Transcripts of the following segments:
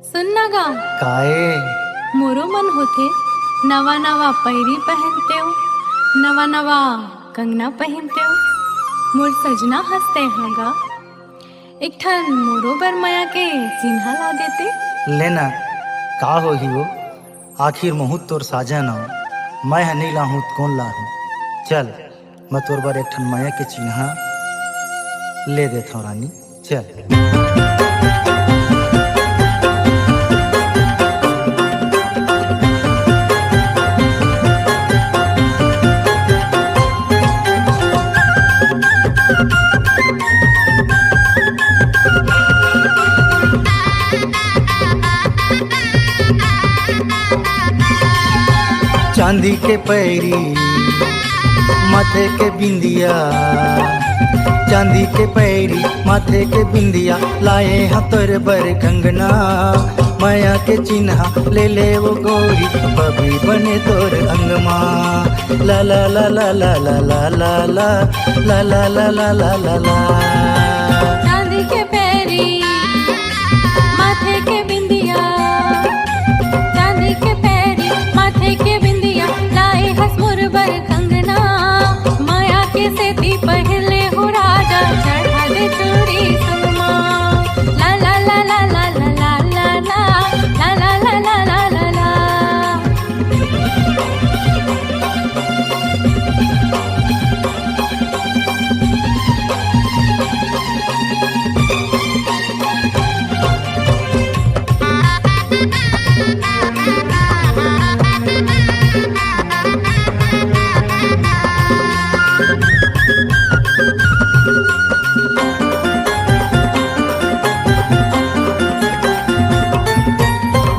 सुनना गा काए मोरो मन होथे नवा नवा पैरी पहनते हो, नवा नवा कंगना पहनते हो। मोर सजना हंसते हैं गा, एक ठन मोरो बर माया के चिन्हा ला देते। लेना का हो ही वो, आखिर महूत तोर साजन हो, मैं नहीं लाहूँ कौन लाहूँ। चल मैं तोर बर एक ठन माया के चिन्हा ले देता हूँ रानी, चल। चांदी के पैरी माथे के बिंदिया, चांदी के पैरी माथे के बिंदिया, लाए हतर बर कंगना, माया के चिन्हा ले ले वो गोरी, बबी बने तोर अंगमा। ला ला ला ला ला ला ला ला ला ला ला ला ला ला ला ला। चांदी के पैरी माथे के बिंदिया, चांदी के पैरी माथे के बिंदिया, लाए हसमुर बर कंगना, माया के सेती पहले हो राजा, चढ़ा दे चूड़ी सुनमा। ला ला ला ला ला ला ला ला ला ला ला ला ला ला ला।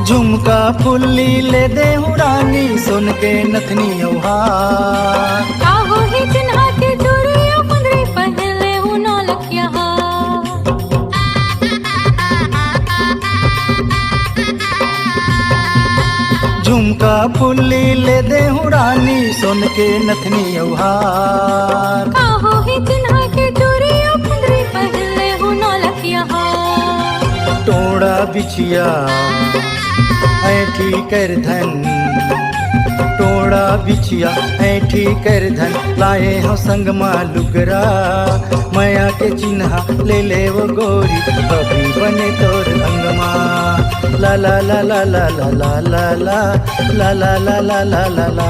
झुमका फुल्ली ले दे हूँ रानी, सुन के नथनी औहार। काहो ही चिन्हा के चूड़ियों मुंदरी पहले हूँ नौलखिया। झुमका फुल्ली ले दे हूँ रानी, सुन के नथनी औहार। काहो ही चिन्हा के चूड़ियों मुंदरी पहले हूँ नौलखिया। टोड़ा बिछिया ऐठी कर धन, टोड़ा बिछिया ऐठी कर धन, लाए हो संग लुगरा, माया के चिन्हा ले ले वो गोरी, बबी बने तोर अंगमा। ला ला ला ला ला ला ला ला ला ला ला ला ला ला ला ला।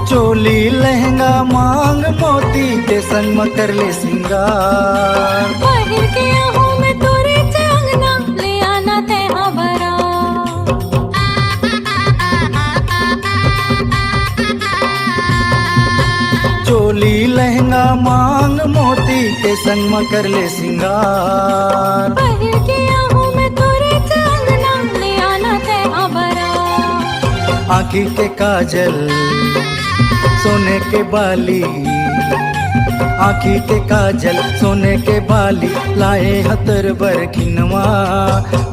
चोली लहंगा मांग मोती के संग में कर ले सिंगार, पहिर के आहूँ में तोरे अंगना, ले आना तेहा भरा। चोली लहंगा मांग मोती के संग में कर ले सिंगार, पहिर के आहूँ में तोरे अंगना, ले आना तेहा भरा। आँखी के काजल सोने के बाली, आँखी के काजल सोने के बाली, लाए हतर बर खिनवा,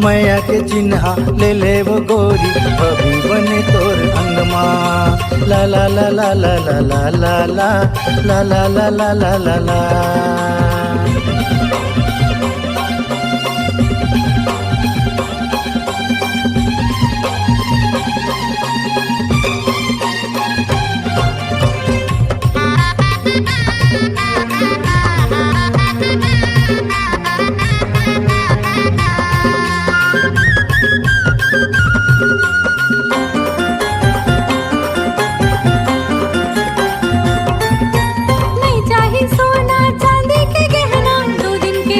माया के चिन्हा ले ले वो गोरी, बबी बने तोर अंगमा। ला ला ला ला ला ला ला ला ला ला ला ला ला ला ला। नहीं चाहिए सोना चांदी के गहना, 2 दिन के